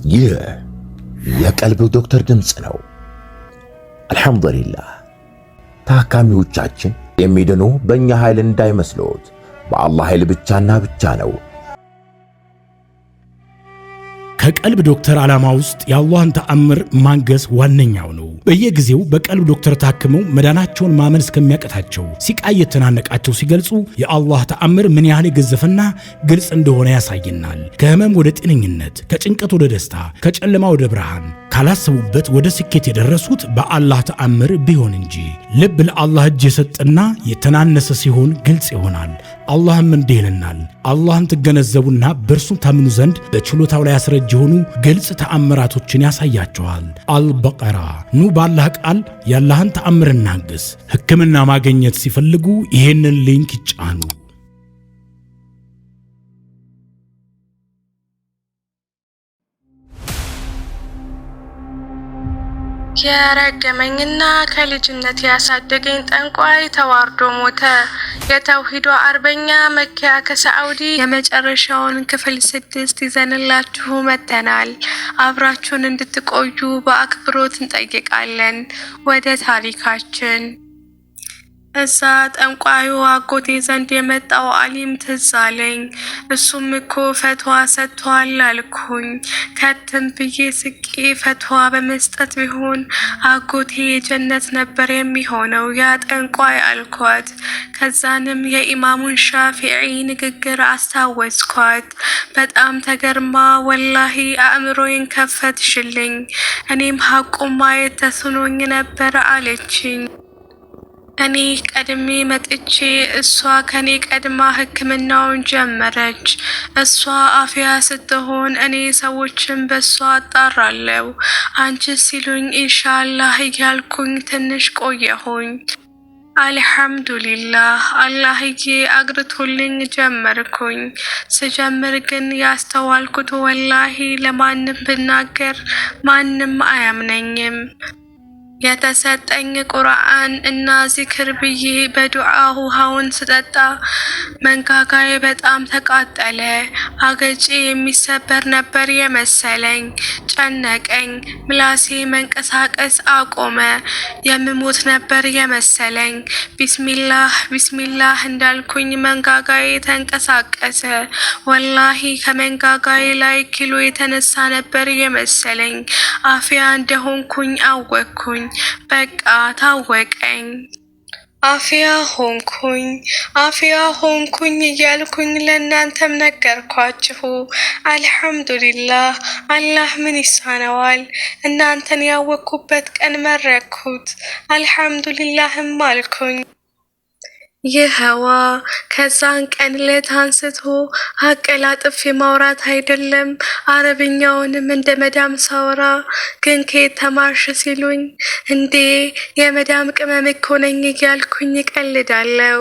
ይህ የቀልብ ዶክተር ድምጽ ነው። አልሐምዱሊላህ ታካሚዎቻችን የሚድኑ በእኛ ኃይል እንዳይመስሎት በአላህ ኃይል ብቻና ብቻ ነው። ከቀልብ ዶክተር ዓላማ ውስጥ የአላህን ተአምር ማንገስ ዋነኛው ነው። በየጊዜው በቀልብ ዶክተር ታክመው መዳናቸውን ማመን እስከሚያቀታቸው ሲቃይ የተናነቃቸው ሲገልጹ የአላህ ተአምር ምን ያህል የገዘፈና ግልጽ እንደሆነ ያሳየናል። ከህመም ወደ ጤነኝነት፣ ከጭንቀት ወደ ደስታ፣ ከጨለማ ወደ ብርሃን፣ ካላሰቡበት ወደ ስኬት የደረሱት በአላህ ተአምር ቢሆን እንጂ። ልብ ለአላህ እጅ የሰጠና የተናነሰ ሲሆን ግልጽ ይሆናል። አላህም እንዲህ ይለናል፣ አላህን ትገነዘቡና በእርሱ ታምኑ ዘንድ በችሎታው ላይ ያስረጅ የሆኑ ግልጽ ተአምራቶችን ያሳያቸዋል። አልበቀራ። ኑ ባላህ ቃል ያላህን ተአምር እናግስ። ሕክምና ማግኘት ሲፈልጉ ይሄንን ሊንክ ይጫኑ። የረገመኝና ከልጅነት ያሳደገኝ ጠንቋይ ተዋርዶ ሞተ። የተውሂዶ አርበኛ መኪያ ከሳዑዲ የመጨረሻውን ክፍል 6 ይዘንላችሁ መተናል። አብራችሁን እንድትቆዩ በአክብሮት እንጠይቃለን። ወደ ታሪካችን። እዛ ጠንቋዩ አጎቴ ዘንድ የመጣው አሊም ትዝ አለኝ። እሱም እኮ ፈትዋ ሰጥቷል አልኩኝ። ከትም ብዬ ስቄ ፈትዋ በመስጠት ቢሆን አጎቴ የጀነት ነበር የሚሆነው ያ ጠንቋይ አልኳት። ከዛንም የኢማሙን ሻፊዒ ንግግር አስታወስኳት። በጣም ተገርማ ወላሂ አእምሮዬን ከፈትሽልኝ፣ እኔም ሐቁን ማየት ተስኖኝ ነበር አለችኝ። እኔ ቀድሜ መጥቼ እሷ ከኔ ቀድማ ሕክምናውን ጀመረች። እሷ አፍያ ስትሆን እኔ ሰዎችን በሷ አጣራለሁ። አንቺ ሲሉኝ ኢንሻአላህ እያልኩኝ ትንሽ ቆየሁኝ። አልሐምዱሊላህ አላህዬ አግርቶልኝ ጀመርኩኝ። ስጀምር ግን ያስተዋልኩት ወላሂ ለማንም ብናገር ማንም አያምነኝም። የተሰጠኝ ቁርአን እና ዚክር ብዬ በዱዓ ውሃውን ስጠጣ መንጋጋዬ በጣም ተቃጠለ። አገጬ የሚሰበር ነበር የመሰለኝ። ጨነቀኝ። ምላሴ መንቀሳቀስ አቆመ። የምሞት ነበር የመሰለኝ። ቢስሚላህ ቢስሚላህ እንዳልኩኝ መንጋጋዬ ተንቀሳቀሰ። ወላሂ ከመንጋጋዬ ላይ ኪሎ የተነሳ ነበር የመሰለኝ። አፍያ እንደሆንኩኝ አወቅኩኝ። በቃ ታወቀኝ። አፍያ ሆንኩኝ እያልኩኝ ለእናንተም ነገርኳችሁ። አልሐምዱሊላህ አላህ ምን ይሳነዋል? እናንተን ያወቅኩበት ቀን መረቅኩት። አልሐምዱሊላህም አልኩኝ። ይህዋ ከዛን ቀን ዕለት አንስቶ አቀላጥፌ ማውራት አይደለም አረብኛውንም እንደ መዳም ሳወራ። ግን ከየት ተማርሽ ሲሉኝ እንዴ የመዳም ቅመም እኮ ነኝ እያልኩኝ እቀልዳለሁ።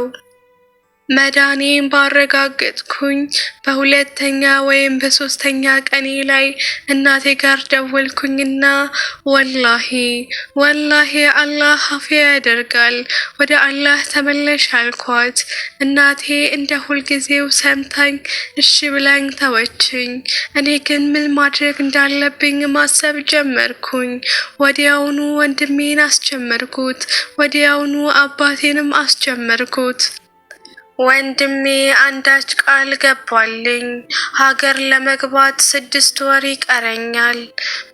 መዳኔን ባረጋገጥኩኝ በሁለተኛ ወይም በሶስተኛ ቀኔ ላይ እናቴ ጋር ደወልኩኝና ወላሂ አላህ አፍያ ያደርጋል፣ ወደ አላህ ተመለሽ አልኳት። እናቴ እንደ ሁልጊዜው ሰምታኝ እሺ ብላኝ ተወችኝ። እኔ ግን ምን ማድረግ እንዳለብኝ ማሰብ ጀመርኩኝ። ወዲያውኑ ወንድሜን አስጀመርኩት። ወዲያውኑ አባቴንም አስጀመርኩት። ወንድሜ አንዳች ቃል ገባልኝ። ሀገር ለመግባት 6 ወር ይቀረኛል።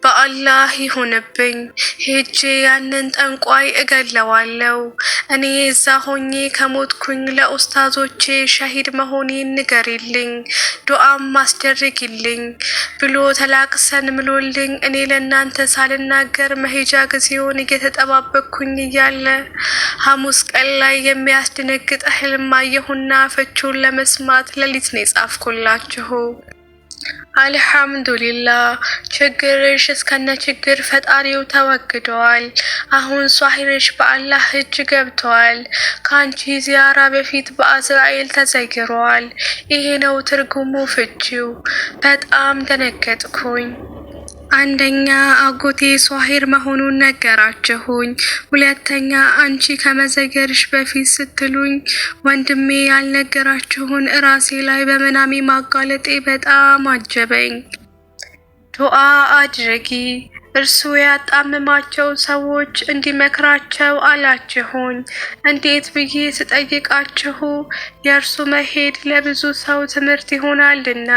በአላህ ይሁንብኝ ሄጄ ያንን ጠንቋይ እገለዋለሁ። እኔ እዛ ሆኜ ከሞትኩኝ ለኡስታዞቼ ሸሂድ መሆኔን ንገሪልኝ፣ ዱዓም ማስደርግልኝ ብሎ ተላቅሰን ምሎልኝ እኔ ለእናንተ ሳልናገር መሄጃ ጊዜውን እየተጠባበቅኩኝ እያለ ሐሙስ ቀን ላይ የሚያስደነግጥ ህልም አየሁ እና ፍቹን ለመስማት ሌሊት ነው የጻፍኩላችሁ። አልሐምዱሊላህ ችግርሽ እስከነ ችግር ፈጣሪው ተወግደዋል። አሁን ሷሂርሽ በአላህ እጅ ገብተዋል። ካንቺ ዚያራ በፊት በአዝራኤል ተዘግሯል። ይሄ ነው ትርጉሙ ፍቺው። በጣም ደነገጥኩኝ። አንደኛ አጎቴ ሷሂር መሆኑን ነገራችሁኝ። ሁለተኛ አንቺ ከመዘገርሽ በፊት ስትሉኝ ወንድሜ ያልነገራችሁን ራሴ ላይ በመናሜ ማጋለጤ በጣም አጀበኝ። ዱዓ አድርጊ፣ እርሱ ያጣመማቸው ሰዎች እንዲመክራቸው አላችሁኝ። እንዴት ብዬ ስጠይቃችሁ የእርሱ መሄድ ለብዙ ሰው ትምህርት ይሆናልና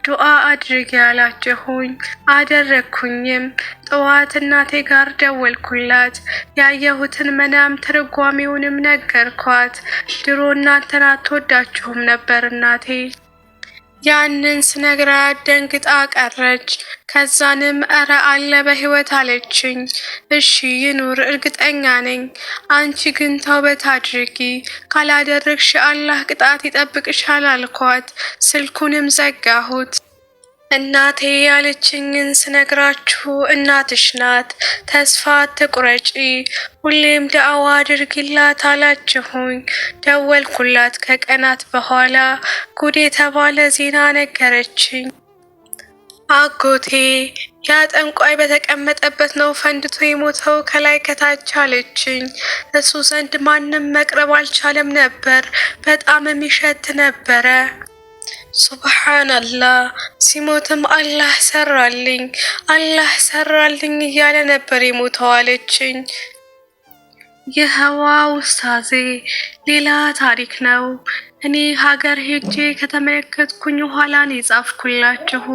ዱዓ አድርጊ አላችሁኝ። አደረግኩኝም። ጠዋት እናቴ ጋር ደወልኩላት። ያየሁትን መናም ትርጓሜውንም ነገርኳት። ድሮ እናንተን አትወዳችሁም ነበር እናቴ። ያንን ስነግራት ደንግጣ ቀረች። ከዛንም እረ አለ በህይወት አለችኝ። እሺ ይኑር እርግጠኛ ነኝ። አንቺ ግን ተውበት አድርጊ፣ ካላደረግሽ አላህ ቅጣት ይጠብቅሻል አልኳት። ስልኩንም ዘጋሁት። እናቴ ያለችኝን ስነግራችሁ እናትሽ ናት። ተስፋ አትቁረጪ፣ ሁሌም ዳዕዋ አድርጊላት አላችሁኝ። ደወልኩላት። ከቀናት በኋላ ጉድ የተባለ ዜና ነገረችኝ። አጎቴ ያ ጠንቋይ በተቀመጠበት ነው ፈንድቶ የሞተው ከላይ ከታች አለችኝ። እሱ ዘንድ ማንም መቅረብ አልቻለም ነበር። በጣም የሚሸት ነበረ። ሱብሃንአላህ፣ ሲሞትም አላህ ሰራልኝ እያለ ነበር የሞተው አለችኝ። ይኸዋ ኡስታዜ ሌላ ታሪክ ነው። እኔ ሀገር ሄጄ ከተመለከትኩኝ ኋላ ነው የጻፍኩላችሁ።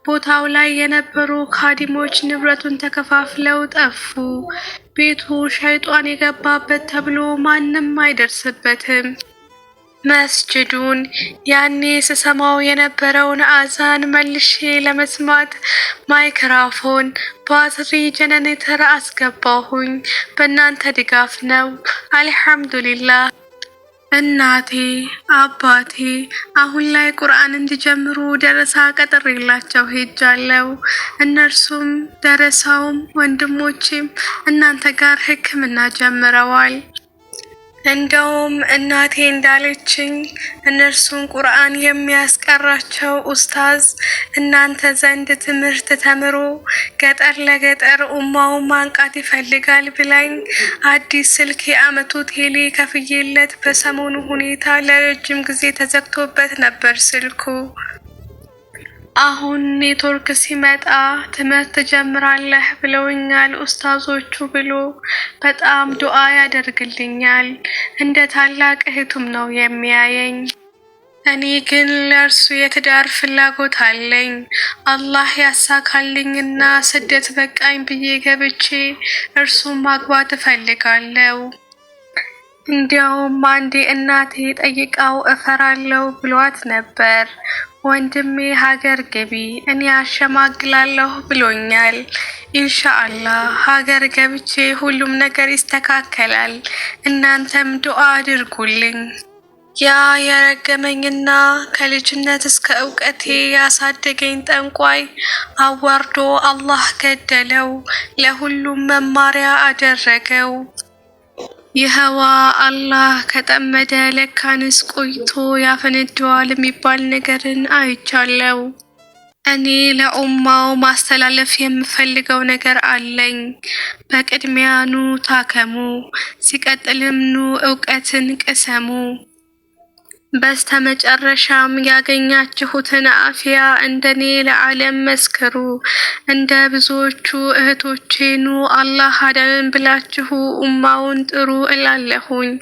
ቦታው ላይ የነበሩ ካዲሞች ንብረቱን ተከፋፍለው ጠፉ። ቤቱ ሸይጧን የገባበት ተብሎ ማንም አይደርስበትም። መስጅዱን ያኔ ስሰማው የነበረውን አዛን መልሼ ለመስማት ማይክራፎን፣ ባትሪ፣ ጀነሬተር አስገባሁኝ። በእናንተ ድጋፍ ነው። አልሐምዱሊላህ። እናቴ አባቴ አሁን ላይ ቁርአን እንዲጀምሩ ደረሳ ቀጥሬላቸው ሄጃለሁ። እነርሱም ደረሳውም ወንድሞቼም እናንተ ጋር ሕክምና ጀምረዋል። እንደውም እናቴ እንዳለችኝ እነርሱን ቁርአን የሚያስቀራቸው ኡስታዝ እናንተ ዘንድ ትምህርት ተምሮ ገጠር ለገጠር ኡማውን ማንቃት ይፈልጋል ብላኝ አዲስ ስልክ የአመቱ ቴሌ ከፍዬለት በሰሞኑ ሁኔታ ለረጅም ጊዜ ተዘግቶበት ነበር ስልኩ። አሁን ኔትወርክ ሲመጣ ትምህርት ጀምራለህ ብለውኛል ኡስታዞቹ ብሎ በጣም ዱዓ ያደርግልኛል። እንደ ታላቅ እህቱም ነው የሚያየኝ። እኔ ግን ለእርሱ የትዳር ፍላጎት አለኝ። አላህ ያሳካልኝና ስደት በቃኝ ብዬ ገብቼ እርሱን ማግባት እፈልጋለሁ። እንዲያውም አንዴ እናቴ ጠይቃው እፈራለሁ ብሏት ነበር። ወንድሜ ሀገር ግቢ እኔ አሸማግላለሁ ብሎኛል። ኢንሻአላህ ሀገር ገብቼ ሁሉም ነገር ይስተካከላል። እናንተም ዱዓ አድርጉልኝ። ያ የረገመኝና ከልጅነት እስከ እውቀቴ ያሳደገኝ ጠንቋይ አዋርዶ አላህ ገደለው፣ ለሁሉም መማሪያ አደረገው። ይኸዋ አላህ ከጠመደ ለካንስ ቆይቶ ያፈነደዋል የሚባል ነገርን አይቻለው። እኔ ለኡማው ማስተላለፍ የምፈልገው ነገር አለኝ። በቅድሚያ ኑ ታከሙ፣ ሲቀጥልም ኑ እውቀትን ቅሰሙ። በስተመጨረሻም ያገኛችሁትን አፍያ እንደኔ ለዓለም መስክሩ። እንደ ብዙዎቹ እህቶቼ ኑ አላህ አዳነን ብላችሁ ኡማውን ጥሩ እላለሁኝ።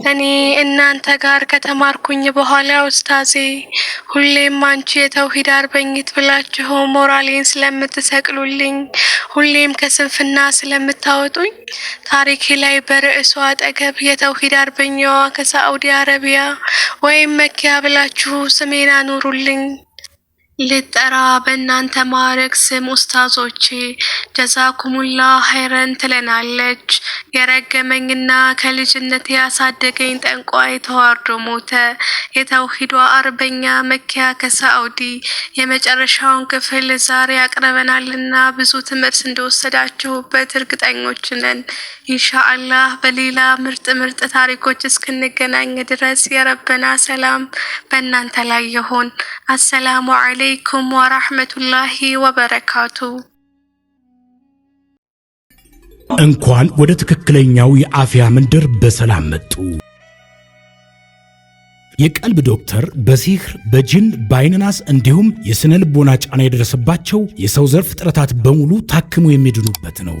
እኔ እናንተ ጋር ከተማርኩኝ በኋላ ኡስታዜ ሁሌም አንቺ የተውሂድ አርበኝት ብላችሁ ሞራሌን ስለምትሰቅሉልኝ፣ ሁሌም ከስንፍና ስለምታወጡኝ ታሪኬ ላይ በርዕሱ አጠገብ የተውሂድ አርበኛዋ ከሳዑዲ አረቢያ ወይም መኪያ ብላችሁ ስሜን አኑሩልኝ። ልጠራ በእናንተ ማዕረግ ስም ኡስታዞቼ ጀዛኩሙላህ ኸይረን ትለናለች። የረገመኝና ከልጅነት ያሳደገኝ ጠንቋይ ተዋርዶ ሞተ። የተውሂዷ አርበኛ መኪያ ከሳዑዲ የመጨረሻውን ክፍል ዛሬ ያቅርበናልና ብዙ ትምህርት እንደወሰዳችሁበት እርግጠኞች ነን። ኢንሻአላህ በሌላ ምርጥ ታሪኮች እስክንገናኝ ድረስ የረበና ሰላም በእናንተ ላይ ይሁን። አሰላሙ አለይኩም ወራህመቱላሂ ወበረካቱ። እንኳን ወደ ትክክለኛው የአፍያ መንደር በሰላም መጡ። የቀልብ ዶክተር በሲህር በጅን በአይንናስ እንዲሁም የስነ ልቦና ጫና የደረሰባቸው የሰው ዘር ፍጥረታት በሙሉ ታክሞ የሚድኑበት ነው።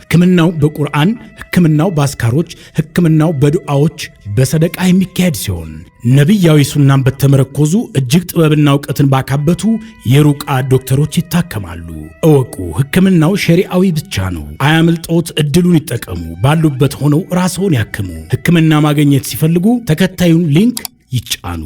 ሕክምናው በቁርአን፣ ሕክምናው በአስካሮች፣ ሕክምናው በዱዓዎች በሰደቃ የሚካሄድ ሲሆን ነቢያዊ ሱናን በተመረኮዙ እጅግ ጥበብና ዕውቀትን ባካበቱ የሩቃ ዶክተሮች ይታከማሉ። እወቁ፣ ሕክምናው ሸሪዓዊ ብቻ ነው። አያምልጦት፣ እድሉን ይጠቀሙ። ባሉበት ሆነው ራስዎን ያክሙ። ሕክምና ማግኘት ሲፈልጉ ተከታዩን ሊንክ ይጫኑ።